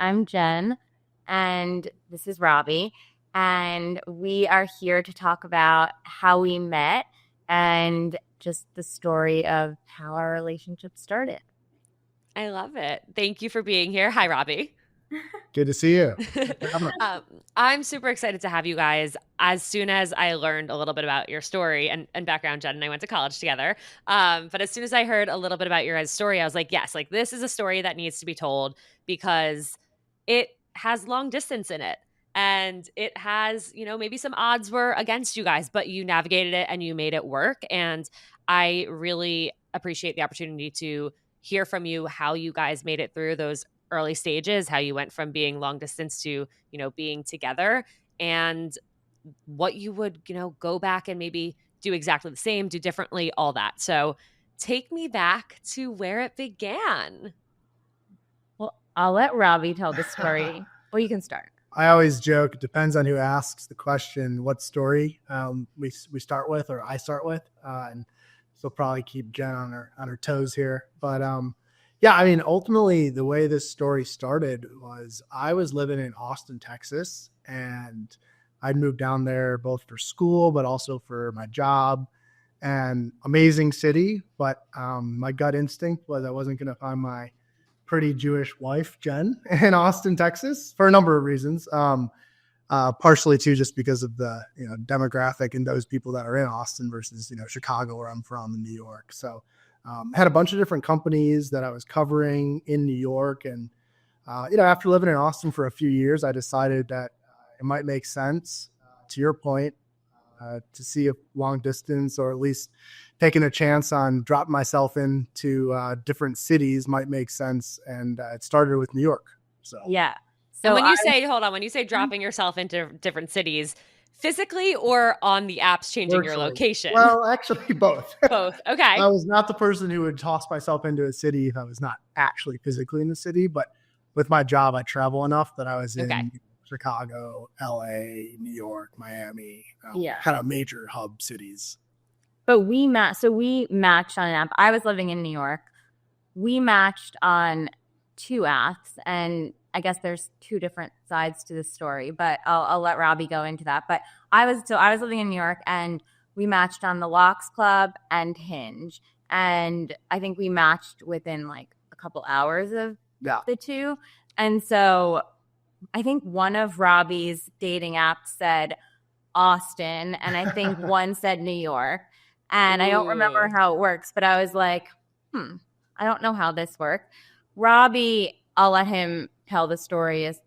I'm Jenn, and this is Robbie, and we are here to talk about how we met and just the story of how our relationship started. I love it. Thank you for being here. Hi, Robbie. Good to see you. um, I'm super excited to have you guys. As soon as I learned a little bit about your story and background, Jen and I went to college together. But as soon as I heard a little bit about your guys' story, I was like, yes, like this is a story that needs to be told because it has long distance in it. And it has, maybe some odds were against you guys, but you navigated it and you made it work. And I really appreciate the opportunity to hear from you how you guys made it through those early stages, how you went from being long distance to, being together, and what you would, go back and maybe do exactly the same, do differently, all that. So take me back to where it began. Well, I'll let Robbie tell the story. Well, you can start. I always joke, it depends on who asks the question, what story we start with, or I start with. And so probably keep Jen on her toes here. But yeah, I mean, ultimately, the way this story started was I was living in Austin, Texas, and I'd moved down there both for school, but also for my job. And amazing city, but my gut instinct was I wasn't going to find my pretty Jewish wife, Jen, in Austin, Texas, for a number of reasons. Partially too, just because of the demographic and those people that are in Austin versus Chicago, where I'm from, in New York. So had a bunch of different companies that I was covering in New York, and after living in Austin for a few years, I decided that it might make sense, to your point, to see a long distance, or at least taking a chance on dropping myself into different cities might make sense. And it started with New York. So yeah. So when you say dropping yourself into different cities, physically or on the apps changing virtually. Your location? Well, actually both. Both. Okay. I was not the person who would toss myself into a city if I was not actually physically in the city, but with my job, I travel enough that I was in Chicago, LA, New York, Miami, kind of major hub cities. But we matched on an app. I was living in New York. We matched on two apps, and I guess there's two different sides to the story, but I'll let Robbie go into that. But I was living in New York, and we matched on the Locks Club and Hinge, and I think we matched within like a couple hours of the two. And so I think one of Robbie's dating apps said Austin, and I think one said New York. And I don't remember how it works, but I was like, I don't know how this worked. Robbie, I'll let him tell the story as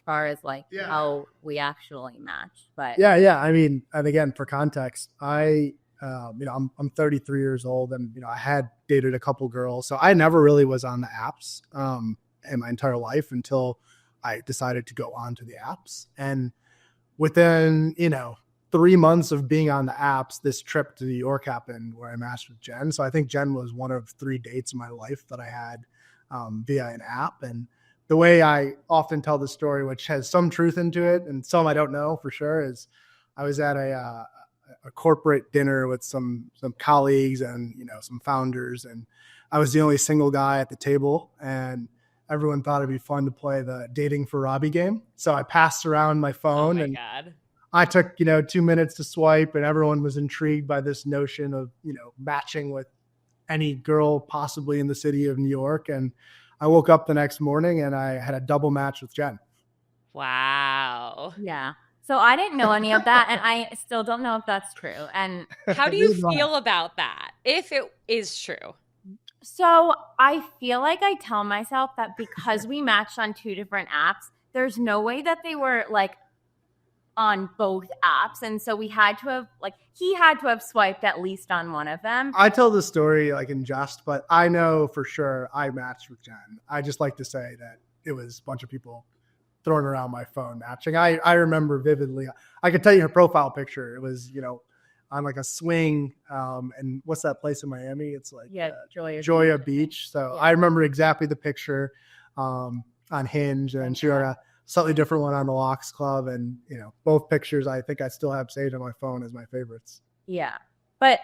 far as how we actually matched. But yeah. I mean, and again, for context, I'm 33 years old, and I had dated a couple girls, so I never really was on the apps in my entire life until I decided to go onto the apps. And within 3 months of being on the apps, this trip to New York happened where I matched with Jen. So I think Jen was one of 3 dates in my life that I had via an app. And the way I often tell the story, which has some truth into it and some I don't know for sure, is I was at a corporate dinner with some colleagues and some founders, and I was the only single guy at the table, and everyone thought it'd be fun to play the Dating for Robbie game. So I passed around my phone, God. I took 2 minutes to swipe, and everyone was intrigued by this notion of matching with any girl possibly in the city of New York. And I woke up the next morning and I had a double match with Jen. Wow. Yeah. So I didn't know any of that, and I still don't know if that's true. And how do you feel about that, if it is true? So I feel like I tell myself that because we matched on 2 different apps, there's no way that they were on both apps. And so we had to have he had to have swiped at least on one of them. I tell the story in jest, but I know for sure I matched with Jen. I just like to say that it was a bunch of people throwing around my phone matching. I remember vividly. I could tell you her profile picture. It was, on a swing. And what's that place in Miami? It's Joya Beach. So I remember exactly the picture on Hinge, and she had a slightly different one on the Locks Club. And, both pictures I think I still have saved on my phone as my favorites. Yeah. But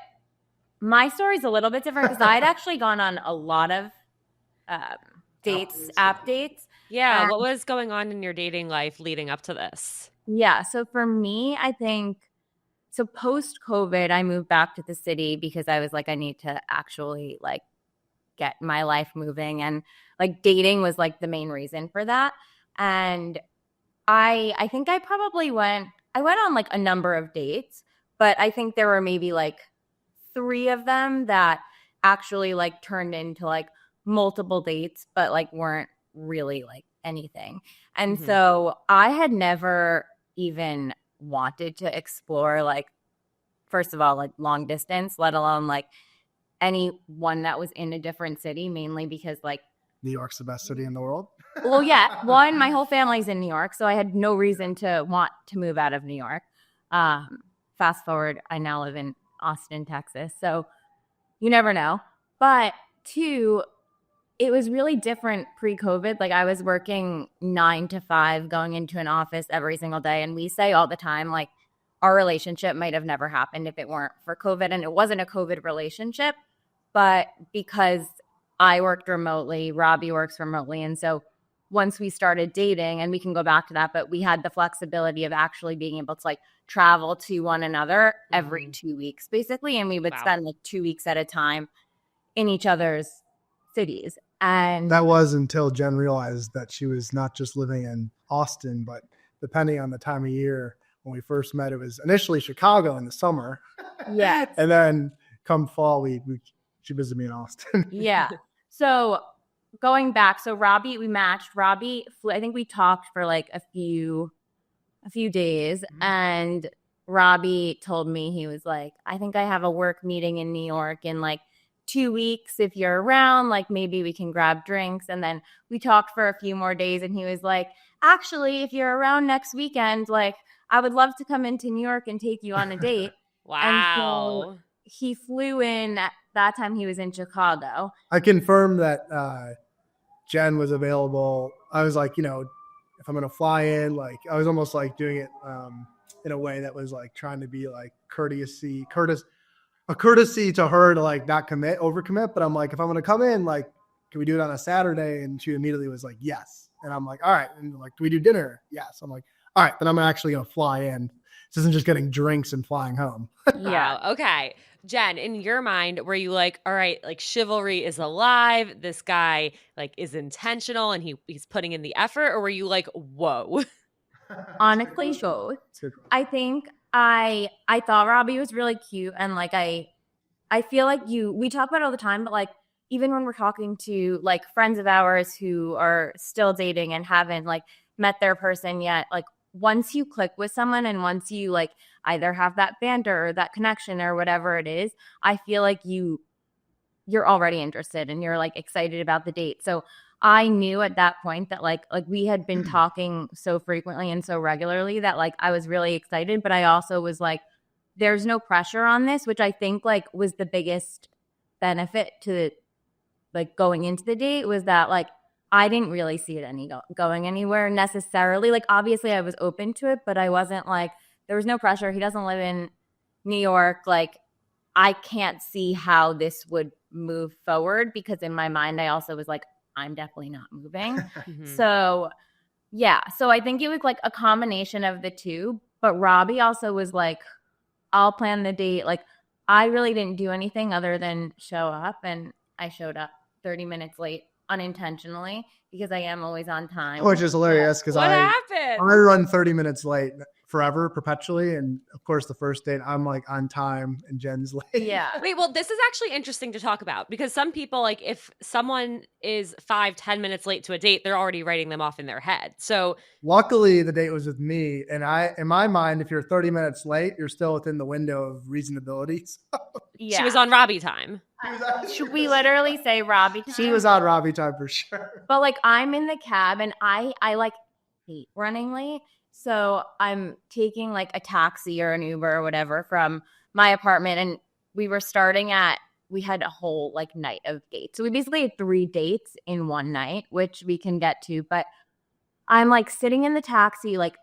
my story's a little bit different because I'd actually gone on a lot of app dates. Yeah. And What was going on in your dating life leading up to this? yeah, so for me, I think so post COVID, I moved back to the city because I was like, I need to actually like get my life moving, and like dating was like the main reason for that. And I think I went on like a number of dates, but I think there were maybe like 3 of them that actually like turned into like multiple dates, but like weren't really like anything. And Mhm. so I had never even wanted to explore like, first of all, like long distance, let alone like anyone that was in a different city, mainly because like, New York's the best city in the world. well, yeah, one, my whole family's in New York, so I had no reason to want to move out of New York. Um, Fast forward, I now live in Austin, Texas, so you never know. But 2, it was really different pre-COVID. Like I was working 9 to 5, going into an office every single day, and we say all the time, like our relationship might have never happened if it weren't for COVID, and it wasn't a COVID relationship, but because I worked remotely, Robbie works remotely, and so once we started dating, and we can go back to that, but we had the flexibility of actually being able to like travel to one another every 2 weeks, basically, and we would Wow. spend like 2 weeks at a time in each other's cities. And That was until Jen realized that she was not just living in Austin, but depending on the time of year, when we first met, it was initially Chicago in the summer. yeah, And then come fall, she visited me in Austin. yeah. So going back, so Robbie, we matched. Robbie flew, I think we talked for like a few days, and Robbie told me, he was like, I think I have a work meeting in New York in like 2 weeks. If you're around, like maybe we can grab drinks. And then we talked for a few more days, and he was like, actually, if you're around next weekend, like I would love to come into New York and take you on a date. And so Wow. he flew in at that time, he was in Chicago. I confirmed that Jen was available. I was like, if I'm going to fly in, like I was almost like doing it in a way that was like trying to be like a courtesy to her to like not overcommit. But I'm like, if I'm going to come in, like, can we do it on a Saturday? And she immediately was like, yes. And I'm like, all right. And like, do we do dinner? Yes. I'm like, all right, then I'm actually going to fly in. This isn't just getting drinks and flying home. Yeah. Wow. Okay. Jen, in your mind, were you like, all right, like chivalry is alive. This guy like is intentional and he's putting in the effort, or were you like, whoa? Honestly, both. I think I thought Robbie was really cute, and like I feel like we talk about it all the time, but like even when we're talking to like friends of ours who are still dating and haven't like met their person yet, like once you click with someone and once you like either have that banter or that connection or whatever it is, I feel like you're already interested and you're like excited about the date. So I knew at that point that like we had been talking so frequently and so regularly that like I was really excited, but I also was like, there's no pressure on this, which I think like was the biggest benefit to like going into the date, was that like I didn't really see it going anywhere necessarily. Like obviously I was open to it, but I wasn't like, there was no pressure. He doesn't live in New York. Like I can't see how this would move forward, because in my mind I also was like, I'm definitely not moving. Mhm. So yeah, so I think it was like a combination of the two, but Robbie also was like, I'll plan the date. Like I really didn't do anything other than show up, and I showed up 30 minutes late unintentionally because I am always on time. Which is hilarious because What I happened? run 30 minutes late forever, perpetually. And of course, the first date, I'm like on time and Jen's late. Yeah. Wait, well, this is actually interesting to talk about, because some people, like if someone is 5-10 minutes late to a date, they're already writing them off in their head. So Luckily, the date was with me. And in my mind, if you're 30 minutes late, you're still within the window of reasonability. Yeah. she was on Robbie time. Should we literally say Robbie? She was on Robbie time for sure. But like I'm in the cab, and I like hate running late. So I'm taking like a taxi or an Uber or whatever from my apartment, and we had a whole like night of dates. So we basically had 3 dates in one night, which we can get to. But I'm like sitting in the taxi like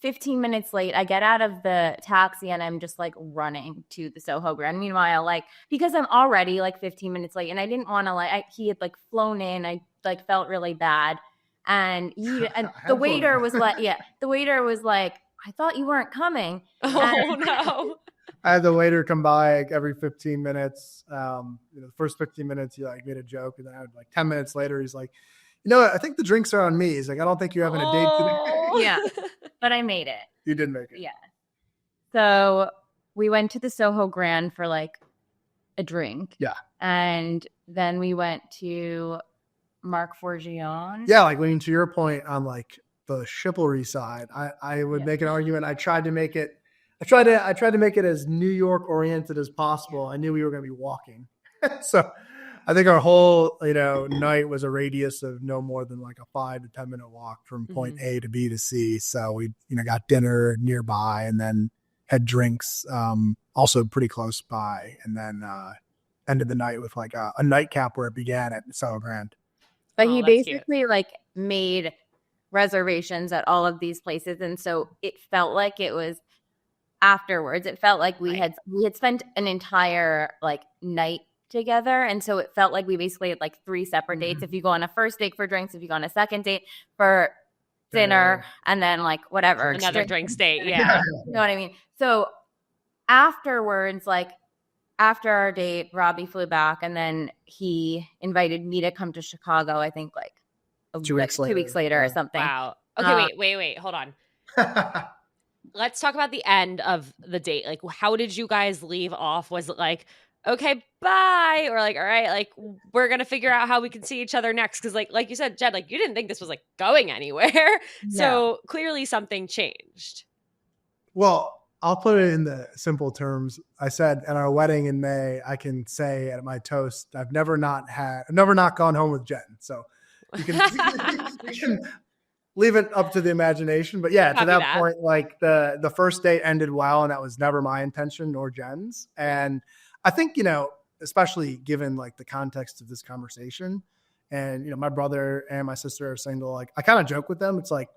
15 minutes late. I get out of the taxi and I'm just like running to the Soho Grand. Meanwhile, like because I'm already like 15 minutes late, and I didn't want to he had like flown in. I like felt really bad. And the Handful of waiter them. was like, the waiter was like, I thought you weren't coming. Oh no. I had the waiter come by like every 15 minutes. The first 15 minutes, he like made a joke, and then I would, like 10 minutes later, he's like, you know what? I think the drinks are on me. He's like, I don't think you're having a date today. Oh. Yeah, but I made it. You did make it. Yeah. So we went to the Soho Grand for like a drink. Yeah. And then we went to Marc Forgione. Yeah, like when to your point on like the chivalry side, I would make an argument. I tried to make it as New York oriented as possible. I knew we were going to be walking. So I think our whole, night was a radius of no more than like a 5 to 10 minute walk from point A to B to C. So we, got dinner nearby and then had drinks, also pretty close by. And then, ended the night with like a nightcap where it began at Soho Grand. But he basically like made reservations at all of these places. And so it felt like it was afterwards. It felt like we had spent an entire like night together. And so it felt like we basically had like 3 separate dates. If you go on a first date for drinks, if you go on a second date for dinner, and then like whatever. Another drinks date. Yeah. You know what I mean? So afterwards, like after our date, Robbie flew back, and then he invited me to come to Chicago, I think like 2 weeks later. 2 weeks later or something. Wow. Okay, wait. Hold on. Let's talk about the end of the date. Like, how did you guys leave off? Was it like, okay, bye? Or like, all right, like we're going to figure out how we can see each other next? Because like you said, Jen, like you didn't think this was like going anywhere. No. So clearly something changed. Well, I'll put it in the simple terms. I said at our wedding in May, I can say at my toast, I've never not gone home with Jen. So you can leave it up to the imagination. But yeah, to that point, like the first date ended well, and that was never my intention nor Jen's. And I think, especially given like the context of this conversation, and my brother and my sister are single, like I kind of joke with them. It's like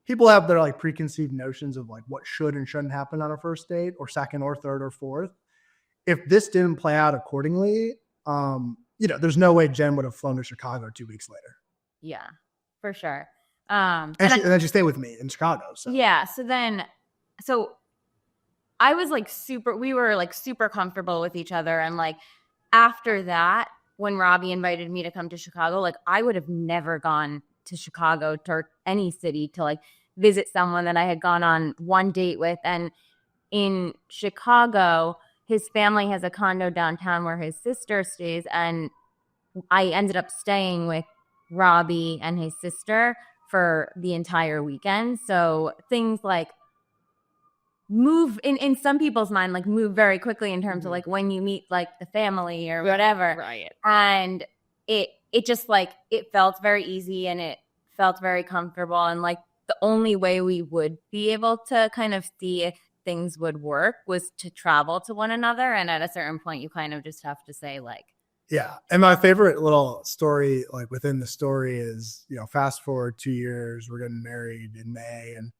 people have their like preconceived notions of like what should and shouldn't happen on a first date or second or third or fourth. If this didn't play out accordingly, there's no way Jen would have flown to Chicago 2 weeks later. Yeah, for sure. And then she stayed with me in Chicago. So. Yeah. So I was like we were like super comfortable with each other. And like after that, when Robbie invited me to come to Chicago, like I would have never gone to Chicago or any city to like visit someone that I had gone on one date with. And in Chicago, his family has a condo downtown where his sister stays. And I ended up staying with Robbie and his sister for the entire weekend. So things like move in some people's mind, like move very quickly in terms of like when you meet like the family or whatever. Right. And it just like, it felt very easy and it felt very comfortable. And like the only way we would be able to kind of see if things would work was to travel to one another. And at a certain point, you kind of just have to say like, yeah. And my favorite little story, like within the story is, fast forward 2 years, we're getting married in May. And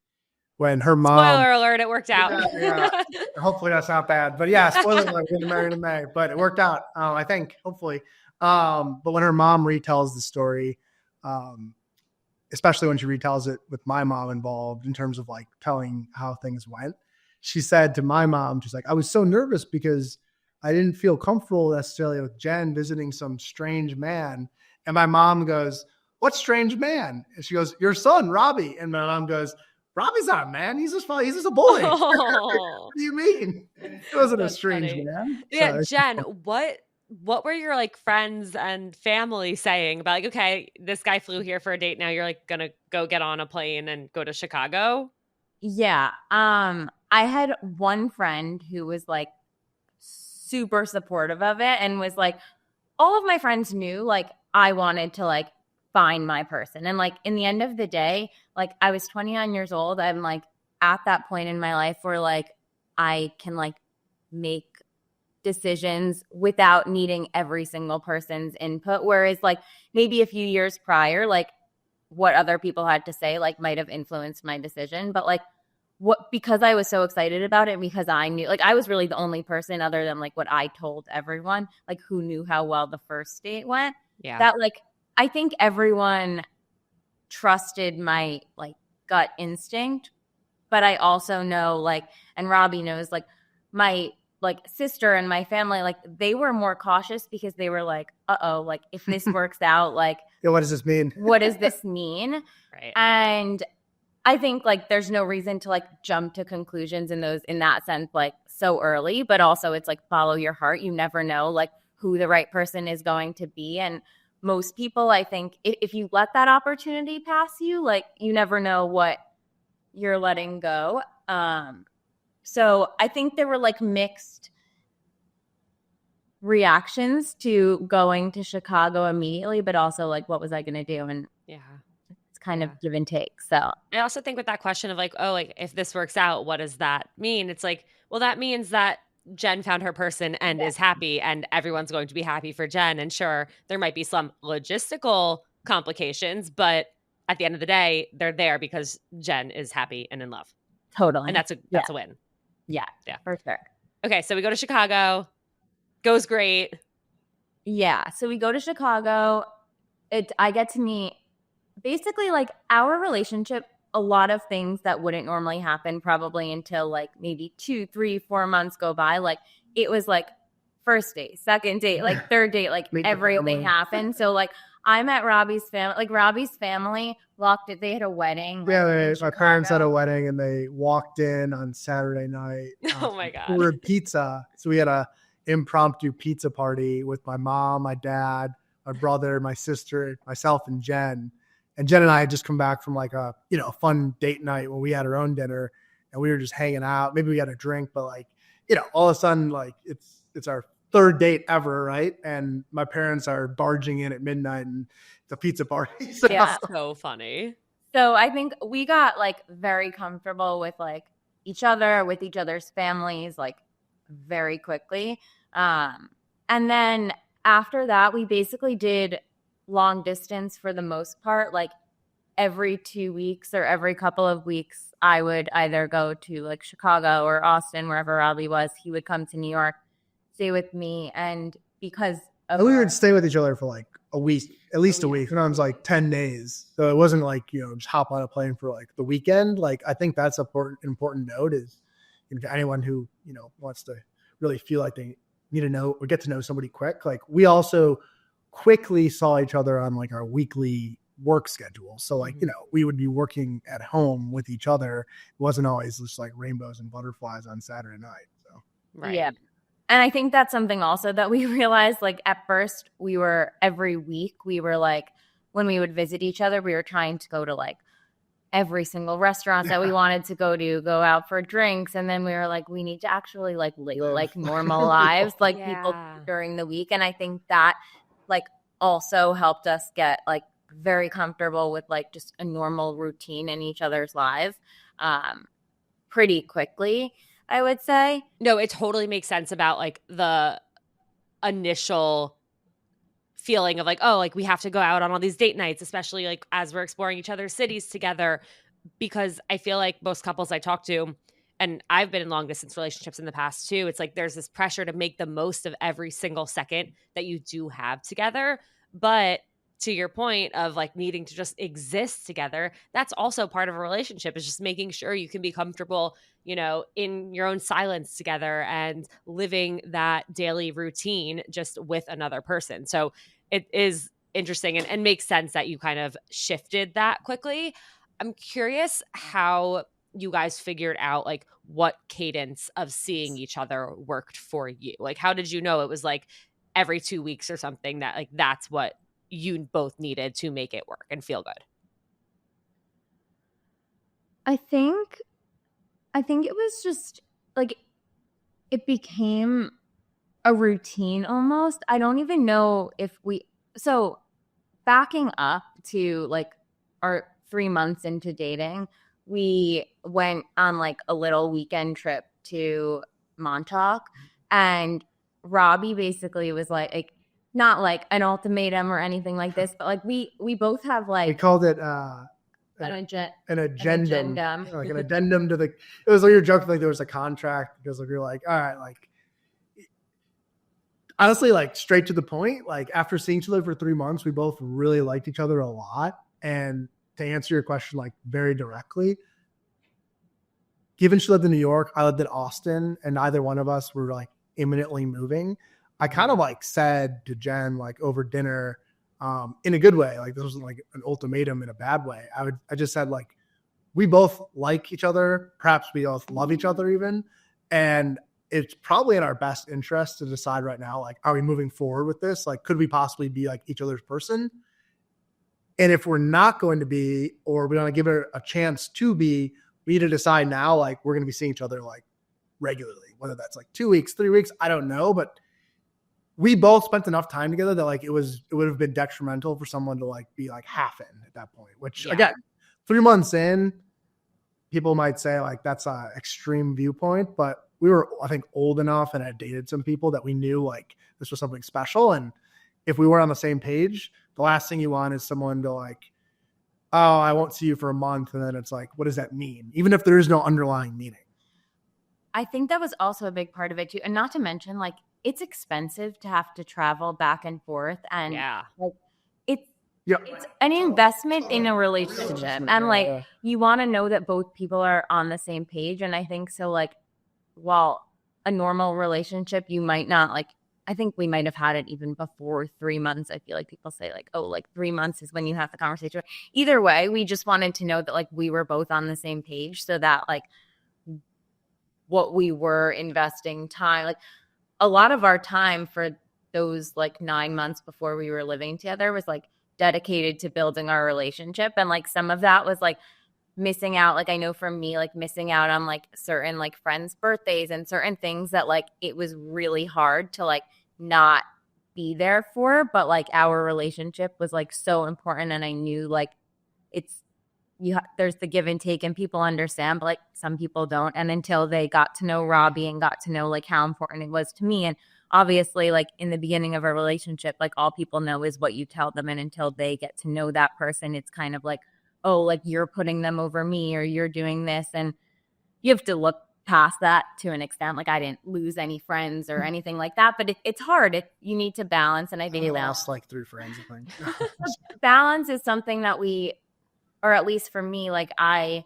when her mom, spoiler alert, it worked out. Yeah. Hopefully that's not bad, but yeah, spoiler alert, we're getting married in May, but it worked out. I think hopefully. But when her mom retells the story, especially when she retells it with my mom involved in terms of like telling how things went, she said to my mom, she's like, I was so nervous because I didn't feel comfortable necessarily with Jen visiting some strange man. And my mom goes, what strange man? And she goes, your son, Robbie. And my mom goes, Robbie's not a man. He's just a boy. Oh. What do you mean? It wasn't a strange funny. man. Yeah, So, Jen, what were your like friends and family saying about like, okay, this guy flew here for a date. Now you're like gonna go get on a plane and go to Chicago? Yeah. I had one friend who was like super supportive of it and was like, all of my friends knew like I wanted to like find my person. And like in the end of the day, like I was 29 years old. I'm like at that point in my life where like I can like make decisions without needing every single person's input. Whereas like maybe a few years prior, like what other people had to say like might have influenced my decision. But like because I was so excited about it, because I knew like I was really the only person other than like what I told everyone, like who knew how well the first date went. Yeah. That like I think everyone trusted my like gut instinct, but I also know like, and Robbie knows, like my like sister and my family, like they were more cautious because they were like, uh-oh, like if this works out, like Yeah, what does this mean? what does this mean? Right. And I think like there's no reason to like jump to conclusions in that sense, like so early, but also it's like follow your heart. You never know like who the right person is going to be. And most people, I think if you let that opportunity pass you, like you never know what you're letting go. So I think there were like mixed reactions to going to Chicago immediately, but also like what was I going to do? And Yeah. it's kind of give and take. So I also think with that question of like, oh, like if this works out, what does that mean? It's like, well, that means that Jenn found her person and is happy, and everyone's going to be happy for Jenn. And sure, there might be some logistical complications, but at the end of the day, they're there because Jenn is happy and in love. totally. And that's a win. Yeah, for sure. Okay, so we go to Chicago. Goes great. Yeah, so we go to Chicago. I get to meet basically like our relationship, a lot of things that wouldn't normally happen probably until like maybe 2, 3, 4 months go by. Like it was like first date, second date, like third date, like everything happened. So like I'm at Robbie's family, like Robbie's family locked it. They had a wedding. Yeah, my parents had a wedding and they walked in on Saturday night. Oh my God. We were pizza. So we had a impromptu pizza party with my mom, my dad, my brother, my sister, myself, and Jenn. And Jenn and I had just come back from like a fun date night when we had our own dinner and we were just hanging out. Maybe we had a drink, but like, all of a sudden, like it's our third date ever, right? And my parents are barging in at midnight and it's a pizza party. So Yeah. So funny. So I think we got like very comfortable with like each other, with each other's families, like very quickly. And then after that, we basically did long distance for the most part. Like every 2 weeks or every couple of weeks, I would either go to like Chicago or Austin, wherever Robbie was. He would come to New York, stay with me. And because of we would stay with each other for like a week, at least a week. Sometimes like 10 days. So it wasn't like, just hop on a plane for like the weekend. Like I think that's an important note is to anyone who, wants to really feel like they need to know or get to know somebody quick. Like we also quickly saw each other on like our weekly work schedule. So like, we would be working at home with each other. It wasn't always just like rainbows and butterflies on Saturday night. So Right. Yeah. And I think that's something also that we realized, like at first we were every week, we were like, when we would visit each other, we were trying to go to like every single restaurant that we wanted to go out for drinks. And then we were like, we need to actually like live like normal lives, like people during the week. And I think that like also helped us get like very comfortable with like just a normal routine in each other's lives pretty quickly, I would say. No, it totally makes sense about like the initial feeling of like, oh, like we have to go out on all these date nights, especially like as we're exploring each other's cities together, because I feel like most couples I talk to, and I've been in long distance relationships in the past too, it's like there's this pressure to make the most of every single second that you do have together. But to your point of like needing to just exist together, that's also part of a relationship, is just making sure you can be comfortable, in your own silence together and living that daily routine just with another person. So it is interesting and makes sense that you kind of shifted that quickly. I'm curious how you guys figured out like what cadence of seeing each other worked for you. Like, how did you know it was like every 2 weeks or something that like that's what you both needed to make it work and feel good? I think it was just like it became a routine almost. I don't even know if so backing up to like our 3 months into dating, we went on like a little weekend trip to Montauk, and Robbie basically was like not like an ultimatum or anything like this, but like we both have like we called it an addendum. Like an addendum to the. It was like you're joking like there was a contract because like, we were like, all right, like honestly, like straight to the point. Like after seeing each other for 3 months, we both really liked each other a lot, and to answer your question like very directly, given she lived in New York, I lived in Austin, and neither one of us were like imminently moving, I kind of like said to Jen like over dinner, in a good way, like this wasn't like an ultimatum in a bad way. I just said like, we both like each other, perhaps we both love each other even, and it's probably in our best interest to decide right now, like, are we moving forward with this? Like, could we possibly be like each other's person? And if we're not going to be, or we want to give it a chance to be, we need to decide now, like, we're going to be seeing each other like regularly, whether that's like 2 weeks, 3 weeks, I don't know. But we both spent enough time together that like it would have been detrimental for someone to like be like half in at that point, which again, 3 months in, people might say like that's a extreme viewpoint, but we were, I think, old enough and had dated some people that we knew like this was something special. And if we were on the same page, the last thing you want is someone to like, oh, I won't see you for a month. And then it's like, what does that mean? Even if there is no underlying meaning. I think that was also a big part of it too. And not to mention, like, it's expensive to have to travel back and forth. And like, it's an investment in a relationship. And like, you want to know that both people are on the same page. And I think so, like, while a normal relationship, you might not like, I think we might have had it even before 3 months. I feel like people say like, oh, like 3 months is when you have the conversation. Either way, we just wanted to know that like we were both on the same page so that like what we were investing time, like a lot of our time for those like 9 months before we were living together was like dedicated to building our relationship. And like some of that was like missing out, like I know for me, like missing out on like certain like friends' birthdays and certain things that like it was really hard to like not be there for, but like our relationship was like so important. And I knew like it's there's the give and take and people understand, but like some people don't. And until they got to know Robbie and got to know like how important it was to me, and obviously like in the beginning of a relationship, like all people know is what you tell them, and until they get to know that person, it's kind of like, oh, like you're putting them over me or you're doing this. And you have to look past that to an extent. Like I didn't lose any friends or anything like that, but it's hard. You need to balance. And I think lost like 3 friends, I think. Balance is something that we, or at least for me, like I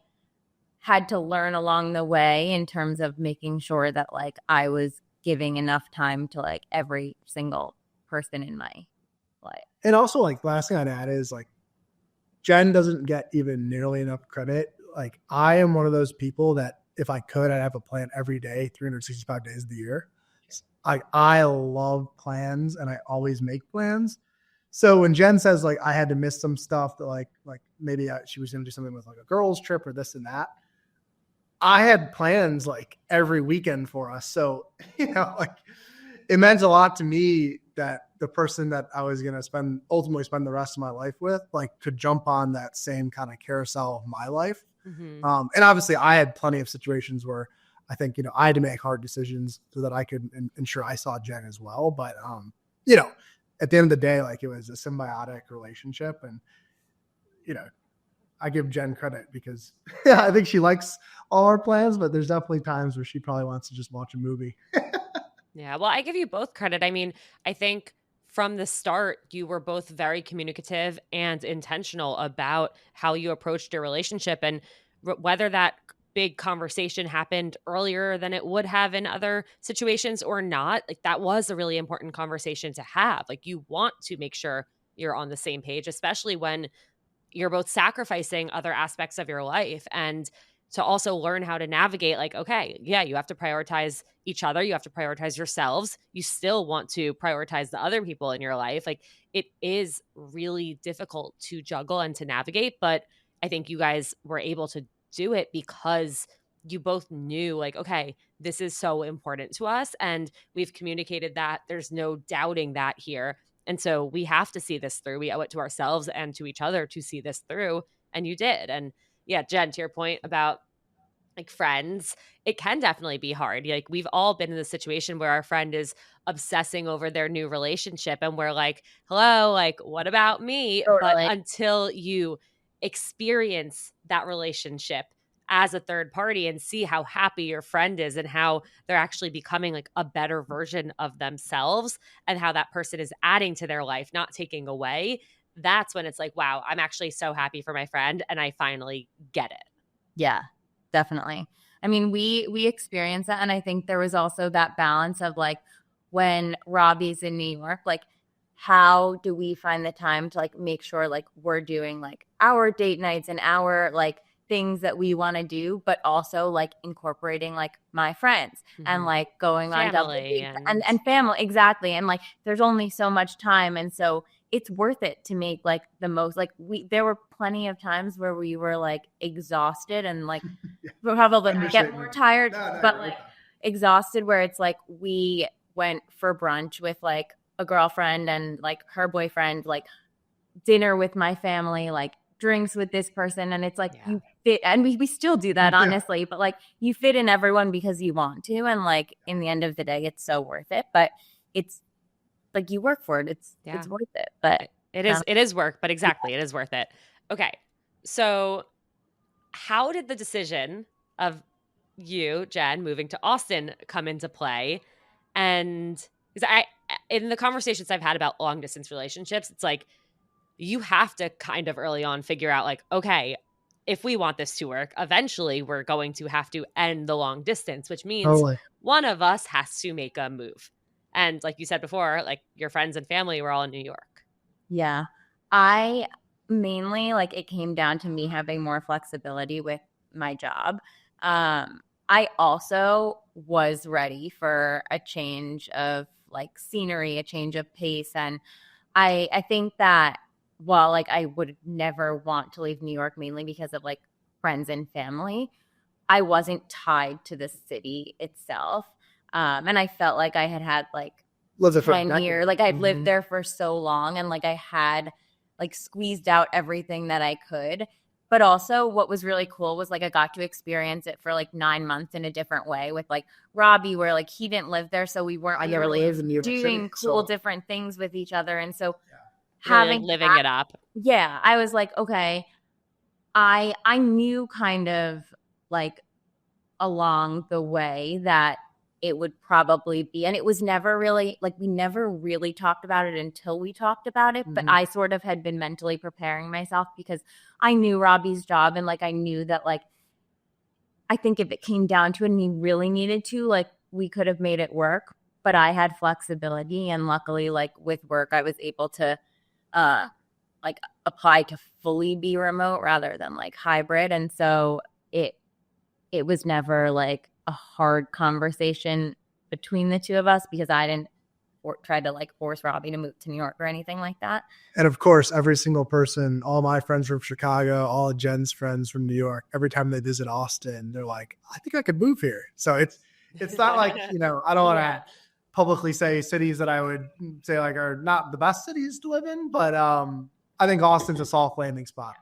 had to learn along the way in terms of making sure that like I was giving enough time to like every single person in my life. And also like last thing I'd add is like Jen doesn't get even nearly enough credit. Like I am one of those people that if I could, I'd have a plan every day, 365 days of the year. I love plans and I always make plans. So when Jen says like I had to miss some stuff that like maybe she was going to do something with like a girls trip or this and that, I had plans like every weekend for us. So, like it meant a lot to me that the person that I was going to ultimately spend the rest of my life with, like could jump on that same kind of carousel of my life. Mm-hmm. And obviously I had plenty of situations where I think, I had to make hard decisions so that I could ensure I saw Jen as well. But, at the end of the day, like it was a symbiotic relationship and, I give Jen credit because I think she likes all our plans, but there's definitely times where she probably wants to just watch a movie. Yeah. Well, I give you both credit. I mean, I think from the start, you were both very communicative and intentional about how you approached your relationship, and whether that big conversation happened earlier than it would have in other situations or not, like that was a really important conversation to have. Like you want to make sure you're on the same page, especially when you're both sacrificing other aspects of your life, and to also learn how to navigate like, okay, yeah, you have to prioritize each other. You have to prioritize yourselves. You still want to prioritize the other people in your life. Like it is really difficult to juggle and to navigate, but I think you guys were able to do it because you both knew like, okay, this is so important to us. And we've communicated that. There's no doubting that here. And so we have to see this through. We owe it to ourselves and to each other to see this through. And you did. And yeah, Jen, to your point about like friends, it can definitely be hard. Like we've all been in the situation where our friend is obsessing over their new relationship and we're like, hello, like what about me? Totally. But until you experience that relationship as a third party and see how happy your friend is and how they're actually becoming like a better version of themselves and how that person is adding to their life, not taking away, that's when it's like, wow, I'm actually so happy for my friend and I finally get it. Yeah, definitely. I mean, we experienced that, and I think there was also that balance of like when Robbie's in New York, like how do we find the time to like make sure like we're doing like our date nights and our like things that we want to do, but also like incorporating like my friends and like going on double Family dates and family. Exactly. And like there's only so much time. And so it's worth it to make like the most like there were plenty of times where we were like exhausted and like we'll probably get more tired, but like exhausted where it's like we went for brunch with like a girlfriend and like her boyfriend, like dinner with my family, like drinks with this person. And it's like you fit, and we still do that, honestly, but like you fit in everyone because you want to. And like in the end of the day, it's so worth it. But it's like you work for it. It's worth it. But it is work, but exactly, it is worth it. Okay. So how did the decision of you, Jen, moving to Austin come into play? And because in the conversations I've had about long distance relationships, it's like you have to kind of early on figure out like, okay, if we want this to work, eventually we're going to have to end the long distance, which means one of us has to make a move. And like you said before, like your friends and family were all in New York. Yeah. I mainly like it came down to me having more flexibility with my job. I also was ready for a change of like scenery, a change of pace. And I think that while like I would never want to leave New York mainly because of like friends and family, I wasn't tied to the city itself. And I felt like I had like 10 years, like I'd lived there for so long and like I had like squeezed out everything that I could. But also what was really cool was like I got to experience it for like 9 months in a different way with like Robbie, where like he didn't live there. So we weren't doing cool different things with each other. And so having like living it up. Yeah. I was like, okay, I knew kind of like along the way that it would probably be, and it was never really like we never really talked about it until we talked about it, but I sort of had been mentally preparing myself because I knew Robbie's job and like I knew that like I think if it came down to it and he really needed to, like we could have made it work, but I had flexibility, and luckily like with work I was able to like apply to fully be remote rather than like hybrid. And so it was never like a hard conversation between the two of us because I didn't try to like force Robbie to move to New York or anything like that. And of course, every single person, all my friends from Chicago, all of Jen's friends from New York, every time they visit Austin, they're like, I think I could move here. So it's not like, I don't want to publicly say cities that I would say like are not the best cities to live in, but I think Austin's a soft landing spot.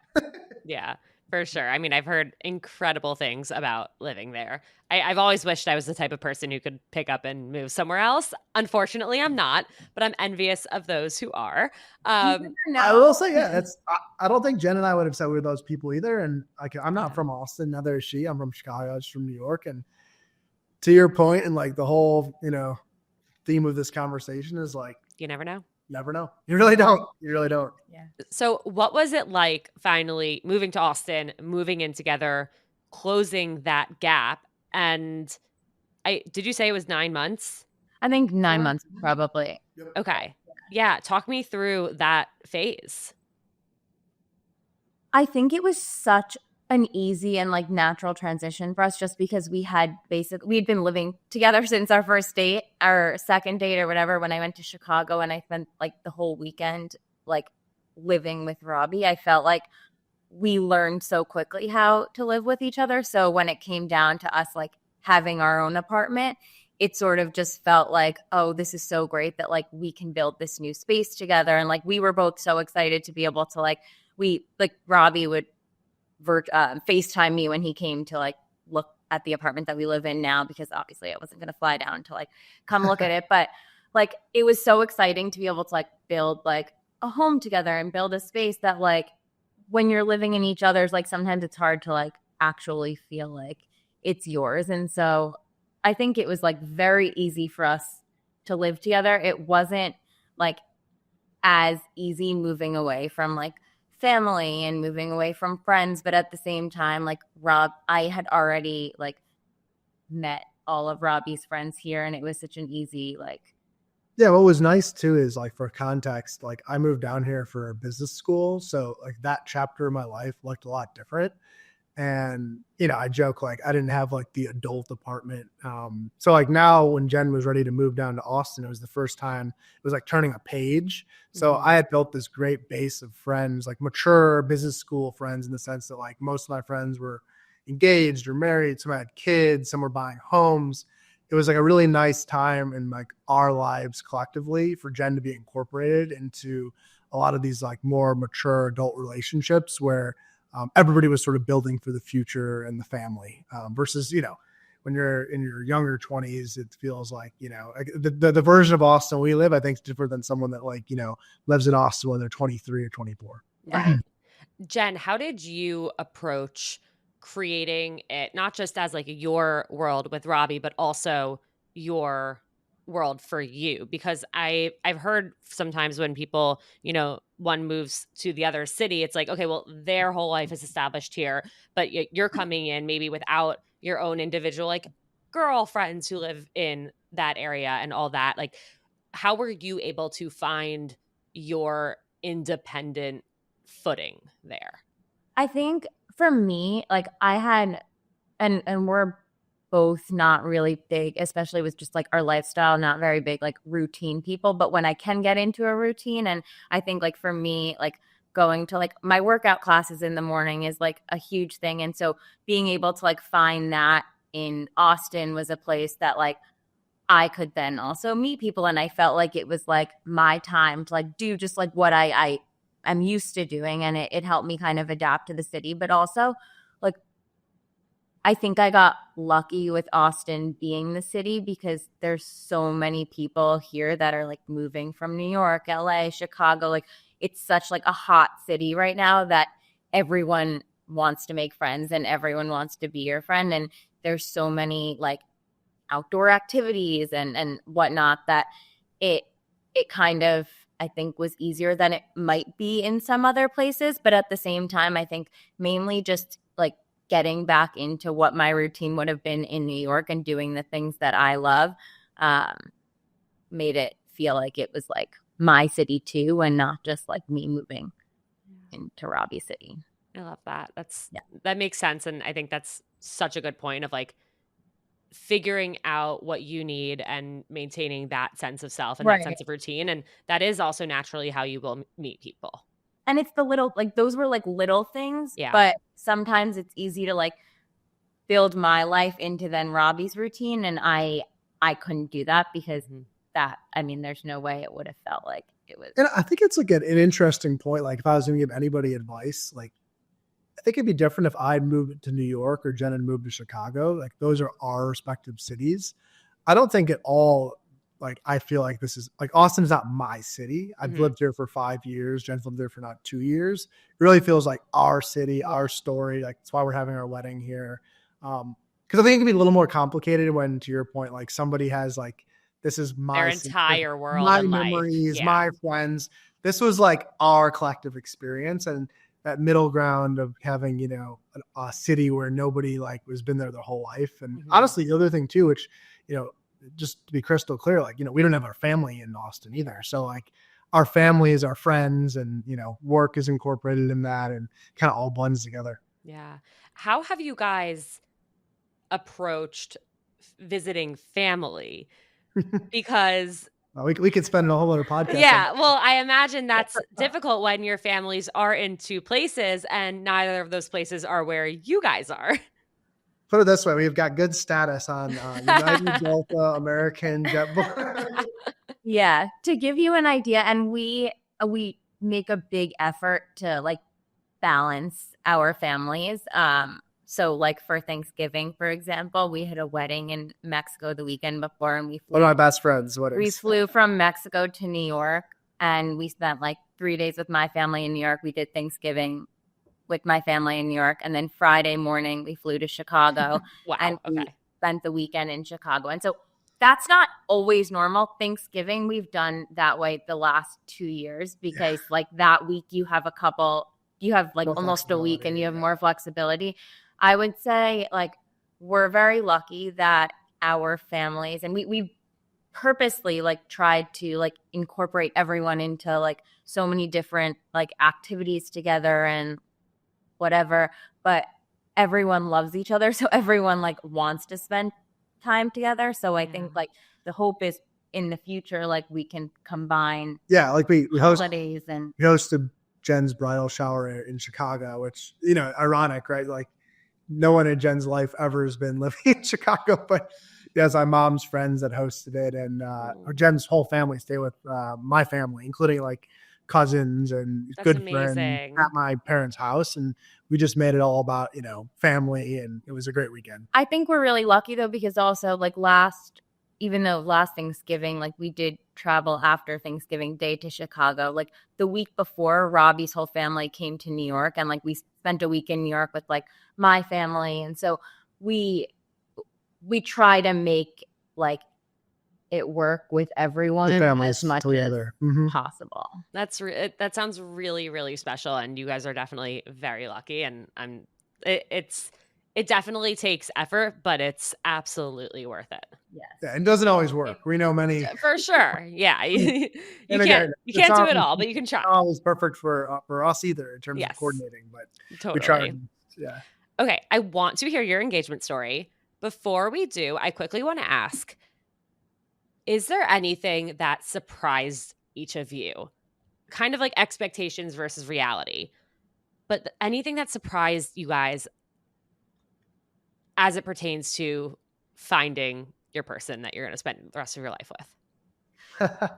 Yeah, for sure. I mean, I've heard incredible things about living there. I've always wished I was the type of person who could pick up and move somewhere else. Unfortunately, I'm not, but I'm envious of those who are. I will say, I don't think Jen and I would have said we were those people either. And I'm not from Austin, neither is she. I'm from Chicago. She's from New York. And to your point, and like the whole, theme of this conversation is like, you never know. Never know. You really don't. You really don't. Yeah. So what was it like finally moving to Austin, moving in together, closing that gap? And did you say it was 9 months? I think 9 months probably. Okay. Yeah. Talk me through that phase. I think it was such an easy and like natural transition for us just because we'd been living together since our first date, our second date or whatever, when I went to Chicago and I spent like the whole weekend like living with Robbie. I felt like we learned so quickly how to live with each other. So when it came down to us like having our own apartment, it sort of just felt like, oh, this is so great that like we can build this new space together. And like we were both so excited to be able to Robbie would FaceTime me when he came to like look at the apartment that we live in now, because obviously I wasn't going to fly down to like come look at it. But like it was so exciting to be able to like build like a home together and build a space that like when you're living in each other's, like sometimes it's hard to like actually feel like it's yours. And so I think it was like very easy for us to live together. It wasn't like as easy moving away from like family and moving away from friends, but at the same time, like I had already like met all of Robbie's friends here, and it was such an easy like. Yeah, what was nice too is like for context, like I moved down here for business school, so like that chapter of my life looked a lot different. And I joke like I didn't have like the adult apartment. So like now when Jen was ready to move down to Austin, it was the first time it was like turning a page. So I had built this great base of friends, like mature business school friends, in the sense that like most of my friends were engaged or married, some had kids, some were buying homes. It was like a really nice time in like our lives collectively for Jen to be incorporated into a lot of these like more mature adult relationships where everybody was sort of building for the future and the family versus, when you're in your younger 20s, it feels like, like the version of Austin we live, I think, is different than someone that like, lives in Austin when they're 23 or 24. Right. Jen, how did you approach creating it, not just as like your world with Robbie, but also your world for you? Because I've heard sometimes when people, one moves to the other city, it's like, okay, well, their whole life is established here, but you're coming in maybe without your own individual like girlfriends who live in that area and all that. Like, how were you able to find your independent footing there? I think for me, like I had, and we're both not really big, especially with just like our lifestyle, not very big, like routine people. But when I can get into a routine, and I think like for me, like going to like my workout classes in the morning is like a huge thing. And so being able to like find that in Austin was a place that like I could then also meet people. And I felt like it was like my time to like do just like what I'm used to doing. And it helped me kind of adapt to the city. But also like I think I got lucky with Austin being the city because there's so many people here that are like moving from New York, LA, Chicago. Like it's such like a hot city right now that everyone wants to make friends and everyone wants to be your friend. And there's so many like outdoor activities and whatnot that it kind of I think was easier than it might be in some other places. But at the same time, I think mainly just like getting back into what my routine would have been in New York and doing the things that I love made it feel like it was like my city too and not just like me moving into Robbie City. I love that. That makes sense. And I think that's such a good point of like figuring out what you need and maintaining that sense of self and that sense of routine. And that is also naturally how you will meet people. And it's the little, like those were like little things, Yeah. But sometimes it's easy to like build my life into then Robbie's routine. And I couldn't do that because there's no way it would have felt like it was. And I think it's like an interesting point. Like if I was going to give anybody advice, like I think it'd be different if I'd moved to New York or Jen had moved to Chicago. Like those are our respective cities. I don't think at all, like I feel like this is like Austin is not my city. I've lived here for 5 years. Jen's lived there for not 2 years. It really feels like our city, our story. Like that's why we're having our wedding here. Because I think it can be a little more complicated when, to your point, like somebody has like, this is my their entire world, my memories, my friends. This was like our collective experience. And that middle ground of having, a city where nobody like has been there their whole life. And honestly, the other thing too, which, just to be crystal clear, like, we don't have our family in Austin either. So like our family is our friends and, work is incorporated in that and kind of all blends together. Yeah. How have you guys approached visiting family? Because we could spend a whole other podcast. Yeah. Well, I imagine that's difficult when your families are in two places and neither of those places are where you guys are. Put it this way. We've got good status on United, Delta, American, JetBlue. Yeah. To give you an idea, and we make a big effort to like balance our families. So like for Thanksgiving, for example, we had a wedding in Mexico the weekend before and we flew. One of my best friends. We flew from Mexico to New York and we spent like 3 days with my family in New York. We did Thanksgiving with my family in New York. And then Friday morning we flew to Chicago. Wow. And we spent the weekend in Chicago. And so that's not always normal. Thanksgiving, we've done that way the last 2 years because like that week you have like More almost a week and you have flexibility, more flexibility. I would say like we're very lucky that our families and we purposely like tried to like incorporate everyone into like so many different like activities together and whatever, but everyone loves each other, so everyone like wants to spend time together. So I think like the hope is in the future like we can combine like we holidays and we hosted Jen's bridal shower in Chicago, which, ironic, right? Like no one in Jen's life ever has been living in Chicago, but yes, my mom's friends that hosted it, and Jen's whole family stayed with my family, including like cousins and That's good amazing. friends at my parents' house, and we just made it all about family, and it was a great weekend. I think we're really lucky though because also like even though last Thanksgiving, like we did travel after Thanksgiving Day to Chicago. Like the week before, Robbie's whole family came to New York, and like we spent a week in New York with like my family, and so we try to make like it work with everyone as much together as possible. That sounds really, really special, and you guys are definitely very lucky. And it definitely takes effort, but it's absolutely worth it. Yes. Yeah, it doesn't always work. We know many For sure. Yeah, you And can't again, do it all, but you can try. Not always perfect for us either in terms of Yes. coordinating, but Totally. we try. Yeah. Okay, I want to hear your engagement story. Before we do, I quickly want to ask, is there anything that surprised each of you? Kind of like expectations versus reality. But anything that surprised you guys as it pertains to finding your person that you're going to spend the rest of your life with?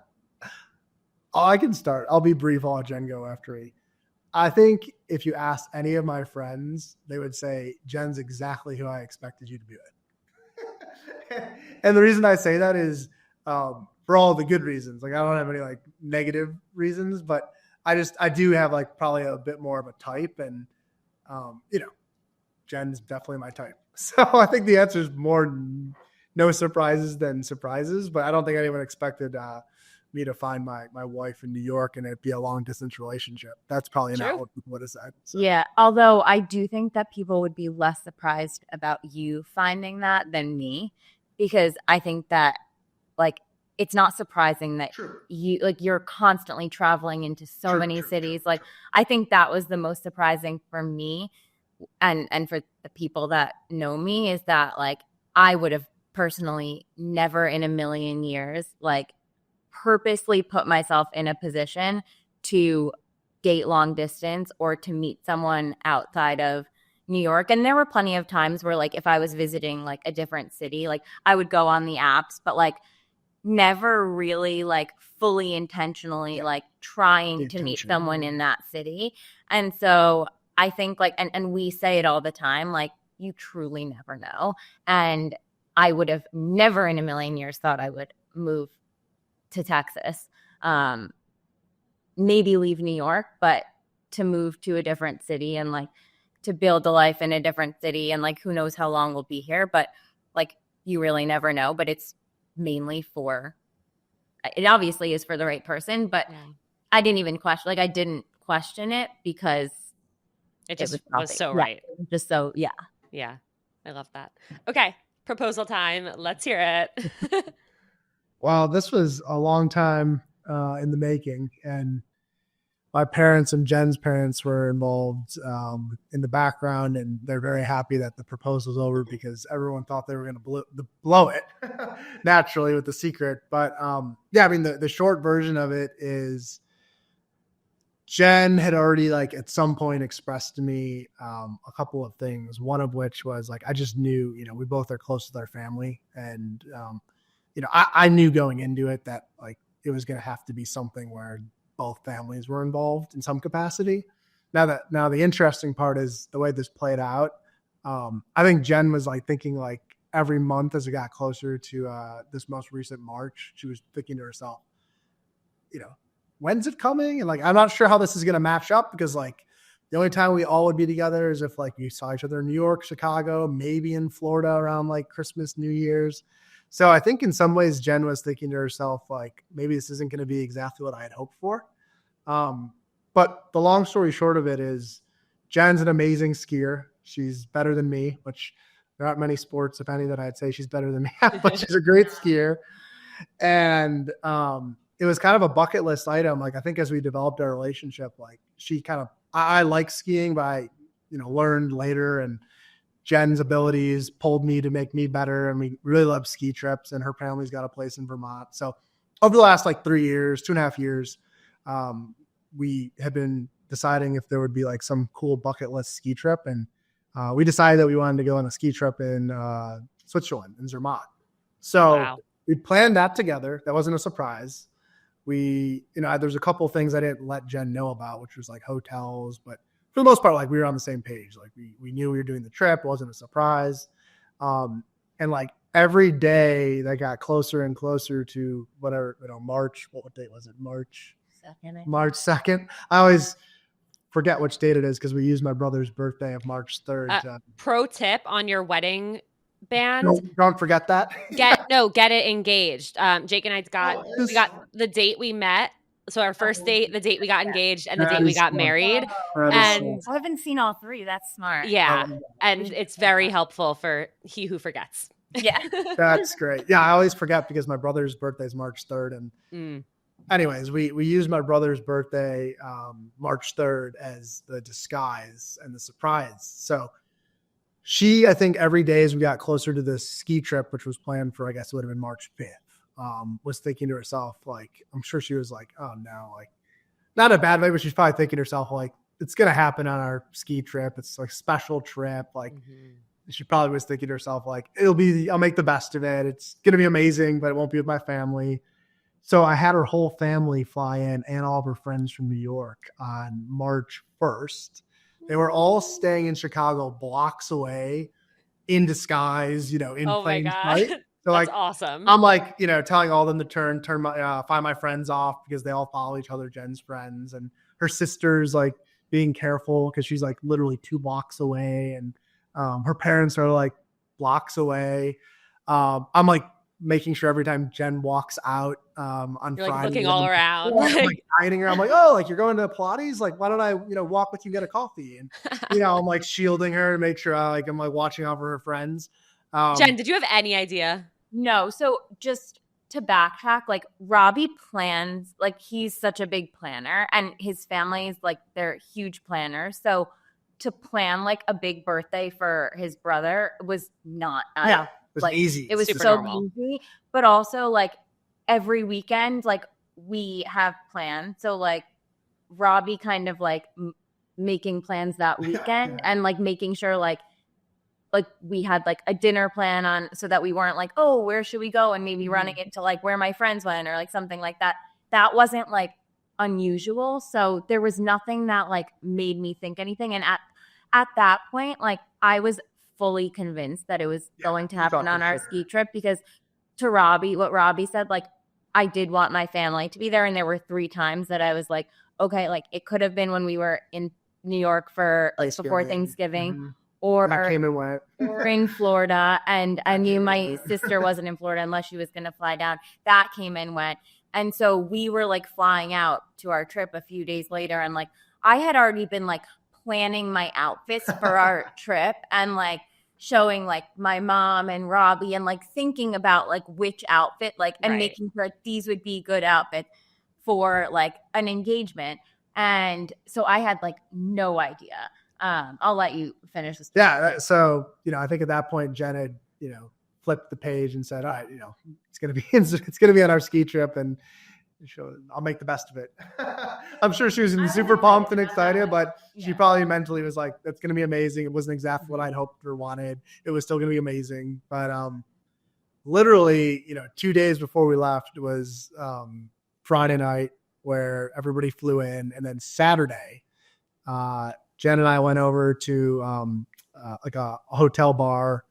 I can start. I'll be brief. I'll let Jen go after me. I think if you asked any of my friends, they would say Jen's exactly who I expected you to be with. And the reason I say that is for all the good reasons. Like I don't have any like negative reasons, but I do have like probably a bit more of a type, and Jen's definitely my type. So I think the answer is more no surprises than surprises, but I don't think anyone expected me to find my wife in New York and it be a long distance relationship. That's probably not what people would have said. So. Yeah. Although I do think that people would be less surprised about you finding that than me, because I think that like, it's not surprising that you're constantly traveling into so many cities. Like, I think that was the most surprising for me and for the people that know me is that like, I would have personally never in a million years, like purposely put myself in a position to date long distance or to meet someone outside of New York. And there were plenty of times where like, if I was visiting like a different city, like I would go on the apps, but like never really like fully intentionally like trying to meet someone in that city. And so I think like, and we say it all the time, like you truly never know. And I would have never in a million years thought I would move to Texas, maybe leave New York, but to move to a different city and like to build a life in a different city and like who knows how long we'll be here, but like you really never know. But it's mainly it obviously is for the right person, but I didn't question it because it just was so right. Just so, yeah. Yeah. I love that. Okay. Proposal time. Let's hear it. Wow. This was a long time in the making, and my parents and Jen's parents were involved in the background, and they're very happy that the proposal's over because everyone thought they were going to blow it naturally with the secret. But yeah, I mean, the short version of it is Jen had already like at some point expressed to me a couple of things. One of which was like, I just knew, we both are close with our family. And, I knew going into it that like it was going to have to be something where both families were involved in some capacity. Now the interesting part is the way this played out. I think Jen was like thinking like every month as it got closer to this most recent March, she was thinking to herself, when's it coming? And like, I'm not sure how this is going to match up because like the only time we all would be together is if like we saw each other in New York, Chicago, maybe in Florida around like Christmas, New Year's. So I think in some ways Jen was thinking to herself, like, maybe this isn't going to be exactly what I had hoped for. But the long story short of it is Jen's an amazing skier. She's better than me, which there aren't many sports, if any, that I'd say she's better than me, but she's a great skier. And it was kind of a bucket list item. Like, I think as we developed our relationship, like she kind of, I like skiing, but I, learned later, and Jen's abilities pulled me to make me better. And we really love ski trips, and her family's got a place in Vermont. So over the last 3 years, 2.5 years, we had been deciding if there would be like some cool bucket list ski trip. And we decided that we wanted to go on a ski trip in Switzerland, in Zermatt. So we planned that together. That wasn't a surprise. There's a couple of things I didn't let Jen know about, which was like hotels, but for the most part, like we were on the same page. Like we knew we were doing the trip. It wasn't a surprise. And like every day that got closer and closer to whatever, March, what date was it? March 2nd. I always forget which date it is because we used my brother's birthday of March 3rd. Pro tip on your wedding band. Don't forget that. Get it engaged. Jake and I we got the date we met. So our first date, the date we got engaged, and the date we got married. And I haven't seen all three. That's smart. Yeah. And it's very helpful for he who forgets. Yeah. That's great. Yeah, I always forget because my brother's birthday is March 3rd. And anyways, we used my brother's birthday, March 3rd, as the disguise and the surprise. So I think every day as we got closer to this ski trip, which was planned for, I guess it would have been March 5th, was thinking to herself, like, I'm sure she was like, oh no, like not a bad way, but she's probably thinking to herself, like, it's going to happen on our ski trip. It's like a special trip. Like she probably was thinking to herself, like, I'll make the best of it. It's going to be amazing, but it won't be with my family. So I had her whole family fly in and all of her friends from New York on March 1st. They were all staying in Chicago, blocks away, in disguise, in plain sight. So that's awesome. I'm like, telling all of them to find my friends off because they all follow each other, Jen's friends, and her sister's like being careful because she's like literally 2 blocks away, and her parents are like blocks away. I'm like making sure every time Jen walks out on You're Friday, like looking all around, I'm like guiding her. I'm like, oh, like you're going to Pilates? Like, why don't I, walk with you and get a coffee? And I'm like shielding her to make sure I'm like watching over her friends. Jen, did you have any idea? No. So just to backtrack, like Robbie plans, like he's such a big planner, and his family's like they're huge planners. So to plan like a big birthday for his brother was not it was easy. It was super so normal. easy, but also like every weekend, like we have plans. So like Robbie kind of like making plans that weekend and like making sure like we had like a dinner plan on so that we weren't like, oh, where should we go? And maybe running it to like where my friends went or like something like that. That wasn't like unusual. So there was nothing that like made me think anything. And at that point, like I was fully convinced that it was going to happen on our ski trip because to Robbie, what Robbie said, like I did want my family to be there. And there were 3 times that I was like, okay, like it could have been when we were in New York for before Thanksgiving. Or came and went. Or in Florida, and I knew my sister wasn't in Florida unless she was going to fly down. That came and went, and so we were like flying out to our trip a few days later, and like I had already been like planning my outfits for our trip, and like showing like my mom and Robbie, and like thinking about like which outfit, like and making sure these would be good outfits for like an engagement, and so I had like no idea. I'll let you finish this. Yeah. So, I think at that point, Jen had, flipped the page and said, all right, it's going to be on our ski trip and I'll make the best of it. I'm sure she was super pumped and excited, but she probably mentally was like, that's going to be amazing. It wasn't exactly what I'd hoped or wanted. It was still going to be amazing. But, literally, 2 days before we left was, Friday night where everybody flew in, and then Saturday, Jen and I went over to like a hotel bar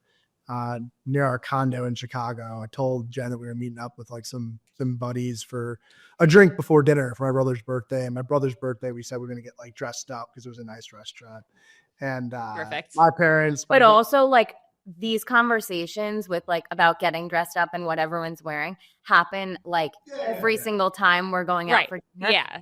near our condo in Chicago. I told Jen that we were meeting up with like some buddies for a drink before dinner for my brother's birthday. And my brother's birthday, we said we we're going to get like dressed up because it was a nice restaurant. And perfect. My parents. But also like these conversations with like about getting dressed up and what everyone's wearing happen like every single time we're going out for dinner. Yeah.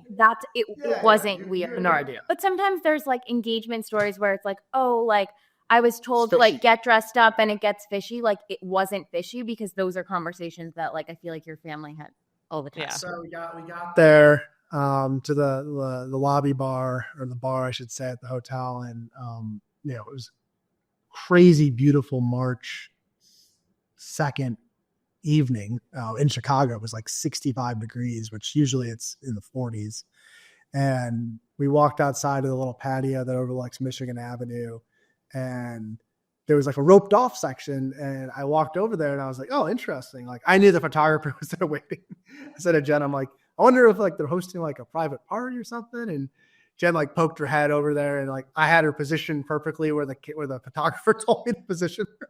It wasn't weird. No idea. But sometimes there's like engagement stories where it's like, oh, like I was told to like get dressed up and it gets fishy. Like it wasn't fishy because those are conversations that like I feel like your family had all the time. Yeah. So we got there to the lobby bar, or the bar I should say, at the hotel, and it was crazy beautiful March 2nd evening in Chicago. It was like 65 degrees, which usually it's in the 40s. And we walked outside of the little patio that overlooks Michigan Avenue, and there was like a roped off section. And I walked over there and I was like, oh, interesting. Like I knew the photographer was there waiting. I said to Jen, I'm like, I wonder if like they're hosting like a private party or something. And Jen like poked her head over there, and like I had her positioned perfectly where the photographer told me to position her.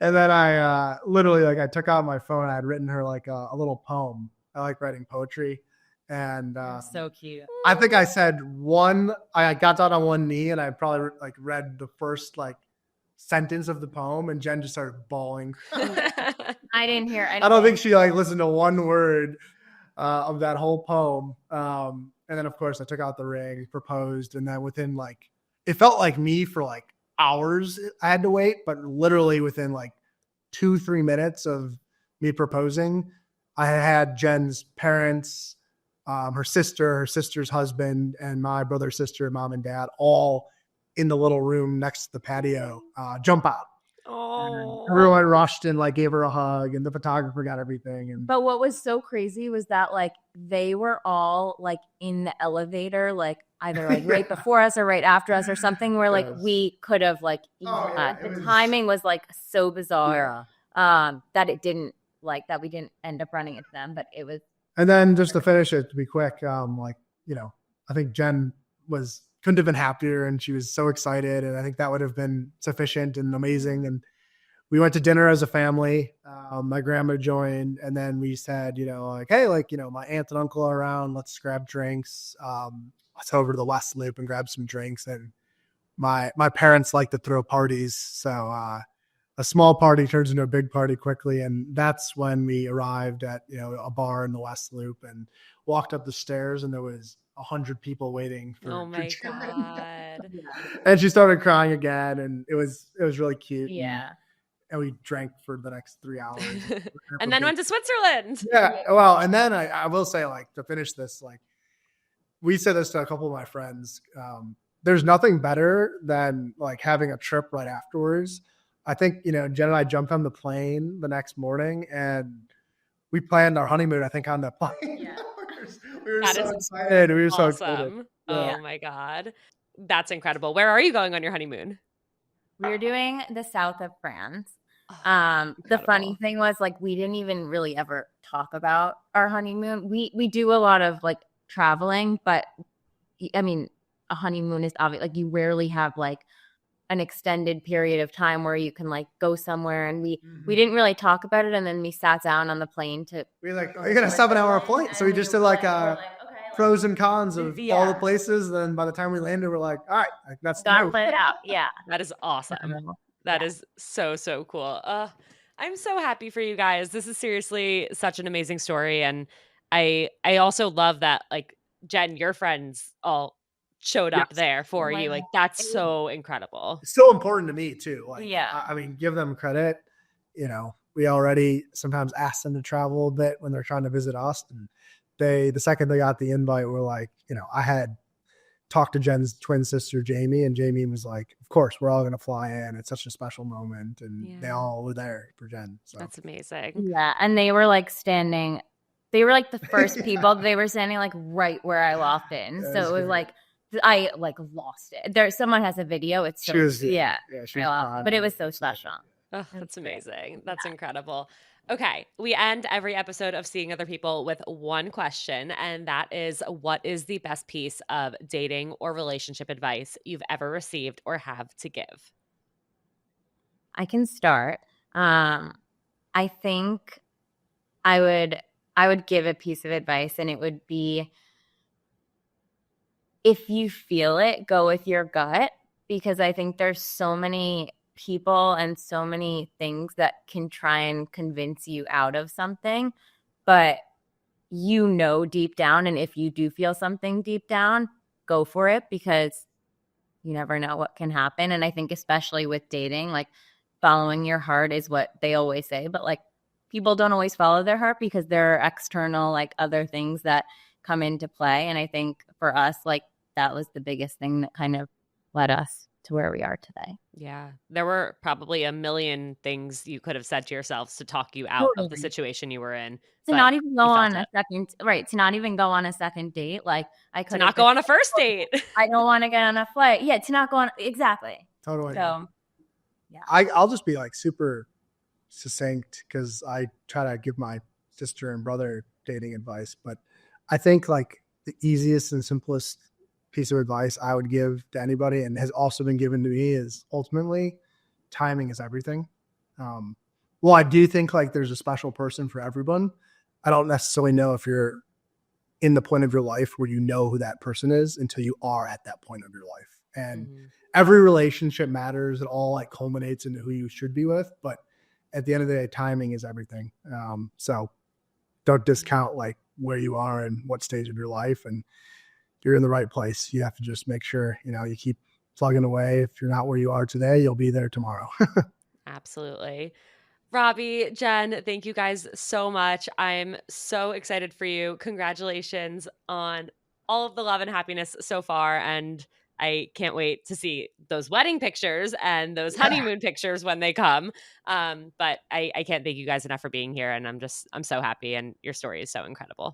And then I literally like I took out my phone. I had written her like a little poem. I like writing poetry, and so cute. I think I said I got down on one knee and I probably like read the first like sentence of the poem, and Jen just started bawling. I didn't hear anything. I don't think she like listened to one word of that whole poem. And then of course I took out the ring, proposed, and then within like, it felt like me for like hours I had to wait, but literally within like 2-3 minutes of me proposing, I had Jen's parents, her sister, her sister's husband, and my brother, sister, mom and dad all in the little room next to the patio jump out. Oh, Everyone rushed and like gave her a hug, and the photographer got everything. And but what was so crazy was that like they were all like in the elevator, like either like right before us or right after us or something, where like we could have like the timing was like so bizarre that it didn't like that we didn't end up running into them, but it was. And then just to finish it, to be quick, I think Jen couldn't have been happier, and she was so excited, and I think that would have been sufficient and amazing. And we went to dinner as a family. My grandma joined, and then we said, like, hey, like, my aunt and uncle are around. Let's grab drinks. Let's go over to the West Loop and grab some drinks. And my parents like to throw parties, so a small party turns into a big party quickly. And that's when we arrived at a bar in the West Loop and walked up the stairs, and there was 100 people waiting for. Oh my God. And she started crying again, and it was really cute. Yeah. And we drank for the next 3 hours. And then went to Switzerland. Yeah. Well, and then I will say, like, to finish this, like, we said this to a couple of my friends. There's nothing better than like having a trip right afterwards. I think, Jen and I jumped on the plane the next morning, and we planned our honeymoon, I think, on the plane. Yeah. We were That so is excited. We were so Awesome. excited. Oh my God. That's incredible. Where are you going on your honeymoon? We're doing the south of France. Oh, The funny thing was like we didn't even really ever talk about our honeymoon. We do a lot of like traveling, but I mean, a honeymoon is obvious. Like you rarely have like an extended period of time where you can like go somewhere, and we didn't really talk about it. And then we sat down on the plane to. We were like, oh, you got a 7-hour flight, so we just did like pros and cons of all the places. Then by the time we landed, we're like, all right, like, that's got it out. Yeah, that is awesome. That is so cool. I'm so happy for you guys. This is seriously such an amazing story, and I also love that like Jen, your friends all showed up there for you. Like that's so incredible. It's so important to me too. Like, yeah, I mean, give them credit. We already sometimes ask them to travel a bit when they're trying to visit us, and the second they got the invite, were like, I had talked to Jen's twin sister, Jamie, and Jamie was like, of course, we're all going to fly in. It's such a special moment. And they all were there for Jen. So that's amazing. Yeah. And they were like they were like the first people. They were standing like right where I walked in. So it was like, I like lost it. Someone has a video. It's so, she was but it was so special. Oh, that's amazing. That's incredible. Okay, we end every episode of Seeing Other People with one question, and that is, what is the best piece of dating or relationship advice you've ever received or have to give? I can start. I think I would give a piece of advice, and it would be, if you feel it, go with your gut, because I think there's so many people and so many things that can try and convince you out of something, but you know deep down, and if you do feel something deep down, go for it, because you never know what can happen. And I think especially with dating, like following your heart is what they always say, but like people don't always follow their heart because there are external like other things that come into play. And I think for us, like that was the biggest thing that kind of led us to where we are today. Yeah. There were probably a million things you could have said to yourselves to talk you out of the Totally. situation you were in. To But not even go you felt on a it. second, right? To not even go on a second date. Like I To could not have go been, on a first date. I don't want to get on a flight. Yeah, to not go on. Exactly. Totally. So I'll just be like super succinct because I try to give my sister and brother dating advice. But I think like the easiest and simplest piece of advice I would give to anybody, and has also been given to me, is ultimately timing is everything. Well, I do think like there's a special person for everyone. I don't necessarily know if you're in the point of your life where you know who that person is until you are at that point of your life. And every relationship matters. It all like culminates into who you should be with. But at the end of the day, timing is everything. So don't discount like where you are and what stage of your life, and you're in the right place. You have to just make sure, you keep plugging away. If you're not where you are today, you'll be there tomorrow. Absolutely. Robbie, Jenn, thank you guys so much. I'm so excited for you. Congratulations on all of the love and happiness so far. And I can't wait to see those wedding pictures and those honeymoon pictures when they come. But I can't thank you guys enough for being here. And I'm so happy. And your story is so incredible.